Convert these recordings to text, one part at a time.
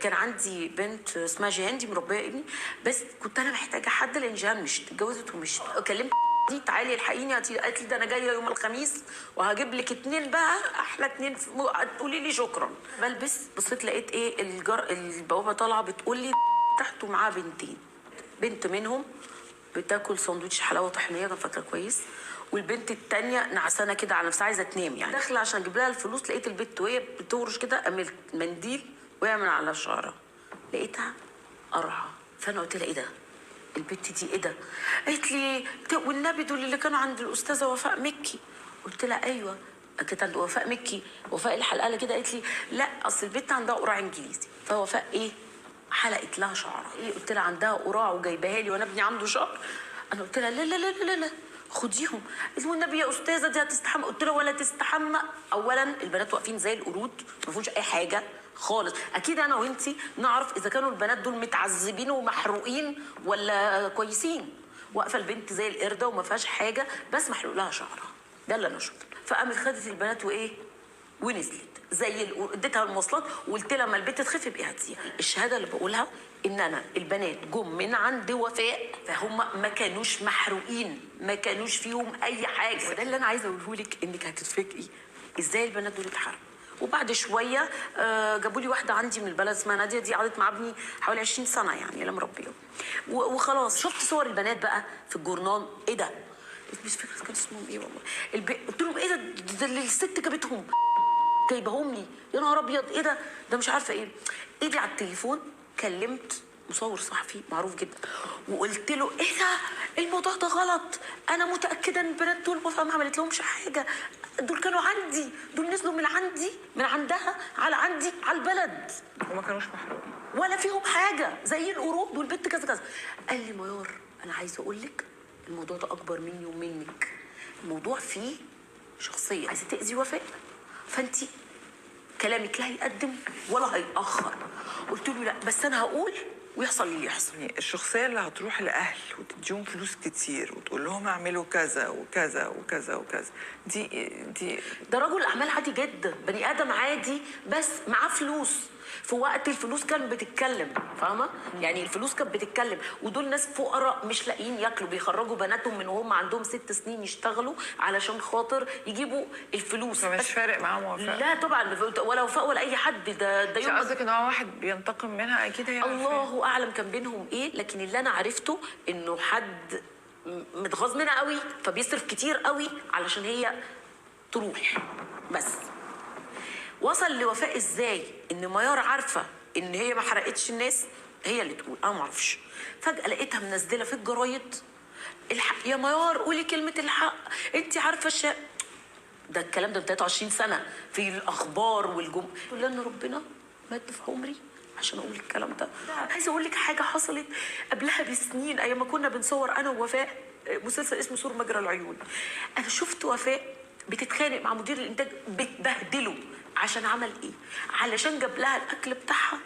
كان عندي بنت اسمها جيهان دي مربيه ابني، بس كنت انا محتاجه حد لان جيهان مشت اتجوزت ومشت. كلمت دي تعالي الحقيني، قالت لي ده انا جايه يوم الخميس وهجيب لك 2 بقى احلى 2 تقولي لي شكرا. بلبس بصيت لقيت ايه البوابه طالعه بتقول لي تحته معاه بنتين، بنت منهم بتاكل سندوتش حلاوه طحينيه انا فاكره كويس، والبنت التانية نعسانه كده على نفسها عايزه تنام يعني. داخله عشان اجيب لها الفلوس لقيت البنت وهي بتورش كده قامت منديل وقع من على شعرها، لقيتها قرعه. فانا قلت لها ايه ده؟ البنت دي ايه ده؟ قالت لي والنبي دول اللي كانوا عند الاستاذه وفاء مكي. قلت لها ايوه كانت عند وفاء مكي، وفاء الحلقه كده. قالت لي لا اصل البنت عندها قرع انجليزي، فوفاء ايه حلقت لها شعرها. ايه قلت لها عندها قراع وجايباها لي وانا ابني عنده شهر. انا قلت لها لا لا لا لا لا خديهم. قالت لي والنبي يا استاذه دي هتستحمى. قلت لها ولا تستحمى. اولا البنات واقفين زي القرود ما فيهمش اي حاجه خالص. اكيد انا وانتي نعرف اذا كانوا البنات دول متعذبين ومحروقين ولا كويسين. واقفه البنت زي القرده وما فيهاش حاجه بس محلوق لها شعرها، ده اللي انا شفته. فقامت خدت البنات وايه ونزلت زي اديتها المواصلات وقلت لها ما البنت تخف ابقي هاتيها. الشهاده اللي بقولها ان انا البنات جم من عند وفاء فهم ما كانوش محروقين، ما كانوش فيهم اي حاجه. ده اللي انا عايزه اقوله لك، انك هتتفاجئي ازاي البنات دول اتحرقوا. وبعد شويه جابوا لي واحده عندي من البلد اسمها ناديه، دي قعدت مع ابني حوالي 20 سنه يعني انا مربيه. وخلاص شفت صور البنات بقى في الجورنال. ايه ده؟ مش فاكره كان اسمهم ايه والله. قلت لهم ايه ده اللي الست جابتهم جايبهم لي، يا نهار ابيض ايه ده مش عارفه ايه. ايدي على التليفون كلمت مصور صحفي معروف جدا وقلت له ايه ده الموضوع ده غلط، انا متاكده ان البنات دول وفاء ما عملت لهمش حاجه، دول كانوا عندي، دول نزلوا من عندي من عندها على عندي على البلد وما كانوش محروقين ولا فيهم حاجه زي القرود والبنت كذا كذا. قال لي ميار انا عايزه اقول لك الموضوع ده اكبر مني ومنك، الموضوع فيه شخصيه عايزه تاذي وفاء، فانت كلامك لا هيقدم ولا هيأخر. قلت له لا بس انا هقول ويحصل اللي يحصل. يعني الشخصيه اللي هتروح لاهل وتديهم فلوس كتير وتقول لهم اعملوا كذا وكذا وكذا وكذا، دي ده رجل اعمال عادي جدا، بني ادم عادي بس معاه فلوس. في وقت الفلوس كانت بتتكلم، فاهمه؟ يعني الفلوس كانت بتتكلم، ودول ناس فقراء مش لاقيين ياكلوا، بيخرجوا بناتهم من وهم عندهم 6 سنين يشتغلوا علشان خاطر يجيبوا الفلوس. فمش فارق معاهم وفاء؟ لا طبعا ولا وفاء ولا اي حد. ده يوم قصدك ان هو واحد بينتقم منها اكيد هي الله اعلم كان بينهم ايه، لكن اللي انا عرفته انه حد متغاظ منها قوي فبيصرف كتير قوي علشان هي تروح. بس وصل لوفاء ازاي ان ميار عارفه ان هي ما حرقتش الناس، هي اللي تقول انا ما اعرفش. فجاه لقيتها منزله في الجرايد الحق يا ميار قولي كلمه الحق انت عارفه ده الكلام ده من 23 سنه في الاخبار لان ربنا مد في عمري عشان اقول الكلام ده. عايزه اقول لك حاجه حصلت قبلها بسنين ايام ما كنا بنصور انا ووفاء مسلسل اسمه سور مجرى العيون. انا شفت وفاء بتتخانق مع مدير الانتاج بتبهدله عشان عمل ايه؟ علشان جاب لها الاكل بتاعها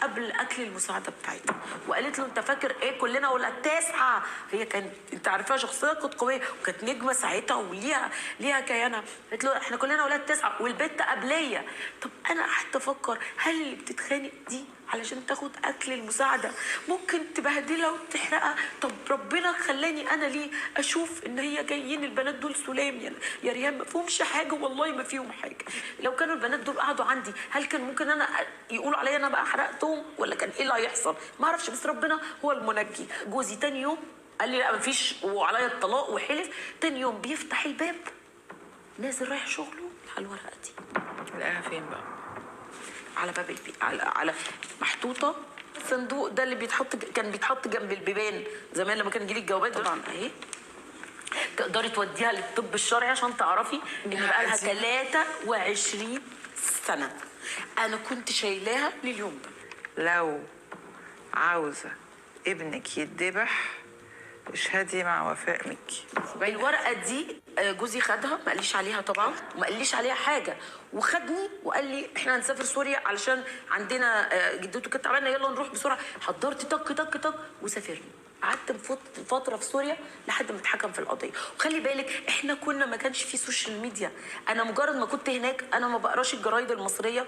قبل اكل المساعده بتاعتها، وقالت له انت فاكر ايه كلنا ولا 9. هي كانت انت عارفاها شخصيه كانت قويه وكانت نجمه ساعتها وليها كيانها. قالت له احنا كلنا ولاد 9 والبت قبليه. طب انا قعدت افكر هل اللي بتتخانق دي علشان تاخد اكل المساعده ممكن تبهدلها وتحرقها؟ طب ربنا خلاني انا ليه اشوف ان هي جايين البنات دول سلام يا ريان ما فيهمش حاجه، والله ما فيهم حاجه. لو كانوا البنات دول قعدوا عندي هل كان ممكن انا يقولوا عليا انا بقى حرقتهم ولا كان ايه اللي هيحصل؟ ما اعرفش، بس ربنا هو المنجي. جوزي تاني يوم قال لي لا ما فيش وعليا الطلاق وحلف. تاني يوم بيفتح الباب نازل رايح شغله على الورقه دي. لقاها فين بقى؟ على باب البيت على محطوطه الصندوق ده اللي كان بيتحط جنب البيبان زمان لما كان يجيلي الجوابات طبعا اهي. تقدري توديها للطب الشرعي عشان تعرفي ان بقى لها 23 سنه انا كنت شايلاها لليوم ده. لو عاوزه ابنك يتذبح اشهدي مع وفاء مكي. الورقه دي جوزي خدها ما قاليش عليها طبعا وما قاليش عليها حاجه، وخدني وقال لي احنا هنسافر سوريا علشان عندنا جدته كانت تعبانه يلا نروح بسرعه. حضرت طق وسافرنا. قعدت فتره في سوريا لحد ما اتحكم في القضيه. وخلي بالك احنا كنا ما كانش في سوشيال ميديا، انا مجرد ما كنت هناك انا ما بقراش الجرايد المصريه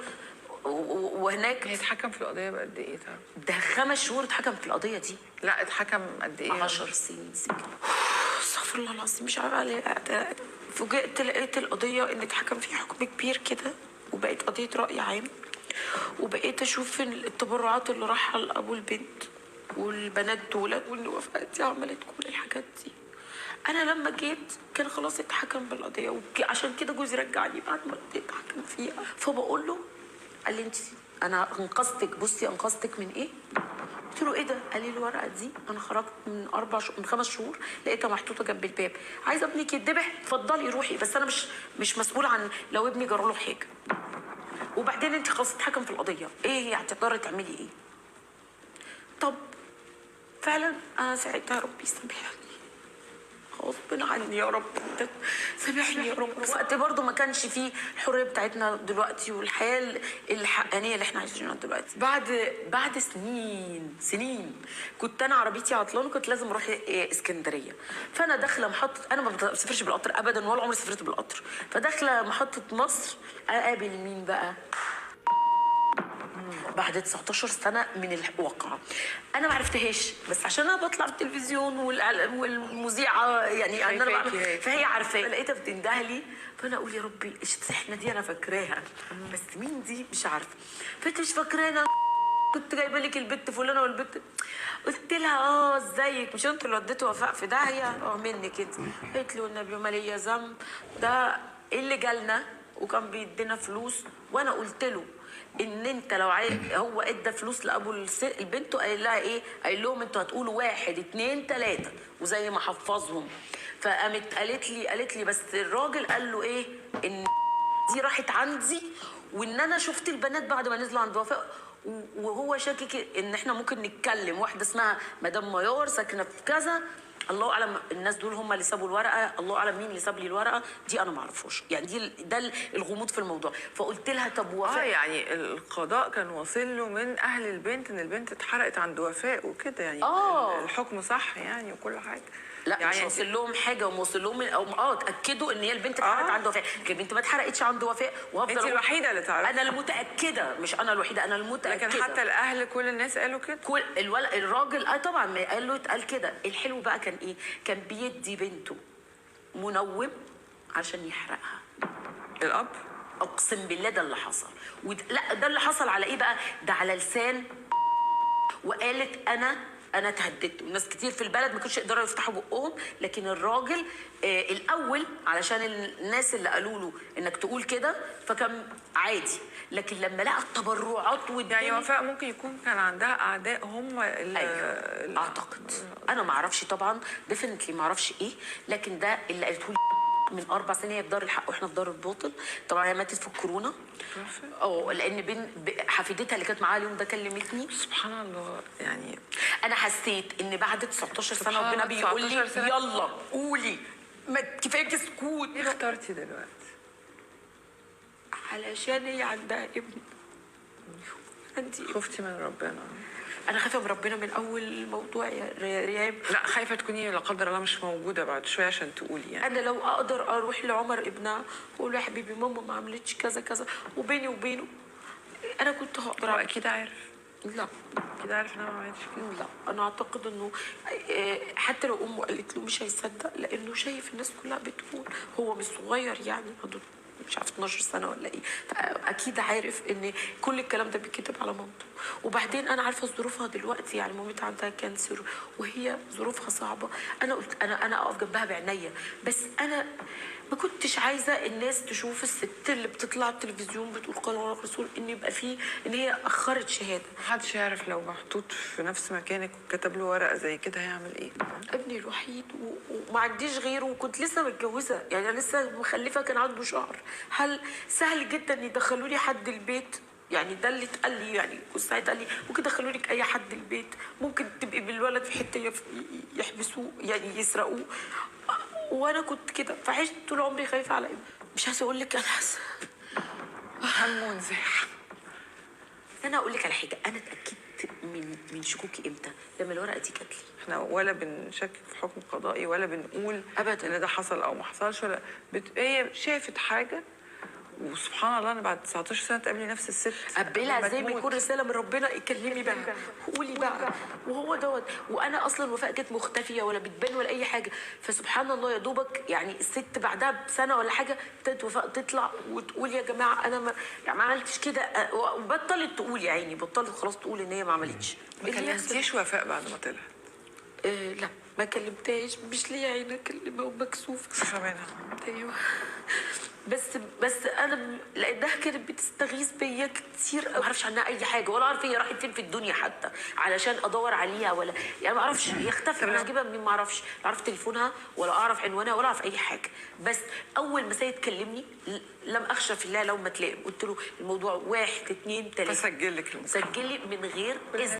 وهناك اتحكم في القضيه بقد ايه طب؟ ده 5 شهور اتحكم في القضيه دي. لا اتحكم قد ايه؟ 10 سنين سجن. استغفر الله العظيم، مش عارفه ليه. فوجئت لقيت القضيه ان اتحكم فيها حكم كبير كده، وبقت قضيه راي عام، وبقيت اشوف التبرعات اللي رايحه لابو البنت والبنات دولت، وان وفاء دي عملت كل الحاجات دي. انا لما جيت كان خلاص اتحكم بالقضيه، عشان كده جوزي رجعني بعد ما القضيه اتحكم فيها. فبقول له، قال لي انت، انا انقذتك، بصي انقذتك من ايه؟ قلت له ايه ده؟ قال لي الورقه دي انا خرجت من 5 شهور لقيتها محطوطه جنب الباب، عايزه ابنك يتذبح اتفضلي روحي، بس انا مش مسؤول عن لو ابني جرى له حاجه. وبعدين انت خلاص اتحكم في القضيه، ايه هتقدري تعملي ايه؟ طب فعلا انا ساعتها ربي يسامحني، غصب عني يا رب، انت سامحني يا رب. وقت برضه ما كانش فيه الحريه بتاعتنا دلوقتي والحياه الحقانيه اللي احنا عايشينها دلوقتي. بعد سنين كنت انا عربيتي عطلانه، كنت لازم اروح اسكندريه، فانا داخله محطه، انا ما بسافرش بالقطر ابدا ولا عمري سافرت بالقطر، فداخله محطه مصر اقابل مين بقى؟ بعد 19 سنه من الواقعه. انا ما عرفتهاش، بس عشان انا بطلع في التلفزيون والمذيعه يعني انا بعمل، فهي عارفاه، لقيتها بتندهلي، فانا اقول يا ربي احنا دي انا فاكراها، بس مين دي مش عارفه. فانت مش فاكرانا؟ كنت جايبه لك البت فلانه والبت، قلت لها ازيك، مش انتوا اللي وديتوا وفاء في داهيه؟ منك انت. قالت لي والنبي ما ليا ذنب، ده اللي جالنا وكان بيدينا فلوس، وانا قلت له ان انت لو هو ادى فلوس لابو البنت وقال لها ايه؟ قال لهم انتوا هتقولوا 1 2 3 وزي ما حفظهم. فقامت قالت لي بس الراجل قال له ايه؟ ان دي راحت عندي، وان انا شفت البنات بعد ما نزلوا عند وفاء، وهو شاكك ان احنا ممكن نتكلم. واحده اسمها مدام ميار ساكنه في كذا، الله اعلم الناس دول هم اللي سابوا الورقه، الله اعلم مين اللي ساب لي الورقه دي، انا ما اعرفوش يعني. ده الغموض في الموضوع. فقلت لها طب وفاء يعني القضاء كان واصل له من اهل البنت ان البنت اتحرقت عند وفاء وكده يعني. الحكم صح يعني وكل حاجه. لا يعني مش واصل لهم حاجه، وواصل لهم اتاكدوا ان هي البنت اتحرقت عند وفاء. البنت ما اتحرقتش عند وفاء، وهفضل انت الوحيده اللي تعرفي. انا المتاكده، مش انا الوحيده، انا المتاكده. لكن حتى الاهل كل الناس قالوا كده. الراجل طبعا ما قال له، اتقال كده. الحلو بقى كان ايه؟ كان بيدي بنته منوم عشان يحرقها. الاب اقسم بالله ده اللي حصل. لا ده اللي حصل على ايه بقى؟ ده على لسان. وقالت انا اتهددت، وناس كتير في البلد ما كانوش يقدروا يفتحوا بقهم، لكن الراجل الاول علشان الناس اللي قالوا له انك تقول كده فكان عادي، لكن لما لقى التبرعات يعني وفاء ممكن يكون كان عندها اعداء هم أيوة. اعتقد انا ما اعرفش طبعا ديفنتلي ما اعرفش ايه، لكن ده اللي قالته لي من 4 سنين. هي في دار الحق واحنا في دار الباطل. طبعا هي ماتت في الكورونا. لان حفيدتها اللي كانت معاها اليوم ده كلمتني. سبحان الله. يعني انا حسيت ان بعد 19 سنه ربنا بيقول لي يلا قولي، ما كفايه سكوت. ايه اخترتي دلوقتي؟ علشان هي عندها ابن. خفتي من ربنا؟ انا خايفه من ربنا من اول الموضوع يا ريهام. لا خايفه تكوني لا قدر الله مش موجوده بعد شويه عشان تقولي يعني. انا لو اقدر اروح لعمر ابنها واقول له يا حبيبي ماما ما عملتش كذا كذا، وبيني وبينه انا كنت هقدر. هو اكيد عارف. لا اكيد عارف انها ما عملتش كده. لا انا اعتقد انه حتى لو امه قالت له مش هيصدق، لانه شايف الناس كلها بتقول. هو مش صغير يعني، عنده مش عارف 12 سنه ولا ايه، فاكيد عارف ان كل الكلام ده بيتكتب على مامته. وبعدين انا عارفه ظروفها دلوقتي، يعني مامتها عندها كانسر وهي ظروفها صعبه. انا قلت انا اقف جنبها بعناية، بس انا ما كنتش عايزه الناس تشوف الست اللي بتطلع التلفزيون بتقول قال الله رسول ان يبقى فيه ان هي اخرت شهاده. محدش يعرف لو محطوط في نفس مكانك وكتب له ورقه زي كده هيعمل ايه. ابني الوحيد وما عنديش غيره، وكنت لسه متجوزه، يعني انا لسه مخلفه كان عنده شهر. هل سهل جدا يدخلوا لي حد البيت؟ يعني ده اللي اتقال لي، يعني ساعتها قال لي ممكن يدخلوا لك اي حد البيت، ممكن تبقي بالولد في حته يحبسوه يعني يسرقوه. وانا كنت كده، فعشت طول عمري خايفه على ابني. مش عايزه اقول لك انا هم ونزاح. انا اقول لك على حاجه، انا اتاكدت من شكوكي امتى؟ لما الورقه دي جات لي. احنا ولا بنشكك في حكم قضائي ولا بنقول ابدا ان ده حصل او ما حصلش، ولا هي شافت حاجه وسبحان الله انا بعد 19 سنه تقابلي نفس الست قبلها لما زي ما تموت. يكون رساله من ربنا، اتكلمي بقى، قولي بقى. وهو دوت. وانا اصلا وفاء كانت مختفيه ولا بتبان ولا اي حاجه، فسبحان الله يا دوبك يعني الست بعدها بسنه ولا حاجه ابتدت وفاء تطلع وتقول يا جماعه انا ما عملتش كده، وبطلت تقول يا عيني، بطلت خلاص تقول ان هي ما عملتش. ما كلمتيش وفاء بعد ما طلعت؟ لا ما كلمتهاش، مش ليا عين اكلمها ومكسوفه. خايفه منها. ايوه. بس انا لانها كانت بتستغيث بيا كتير، ما اعرفش عنها اي حاجه، ولا اعرف هي راحت فين في الدنيا حتى علشان ادور عليها، ولا يعني ما اعرفش هي اختفت، انا هجيبها منين؟ ما اعرفش، لا اعرف تليفونها ولا اعرف عنوانها ولا اعرف اي حاجه. بس اول ما سيد كلمني لم اخشى في الله لو ما تلاقي، قلت له الموضوع 1 2 3، فسجل لك المكالمة. سجل لي من غير اذن.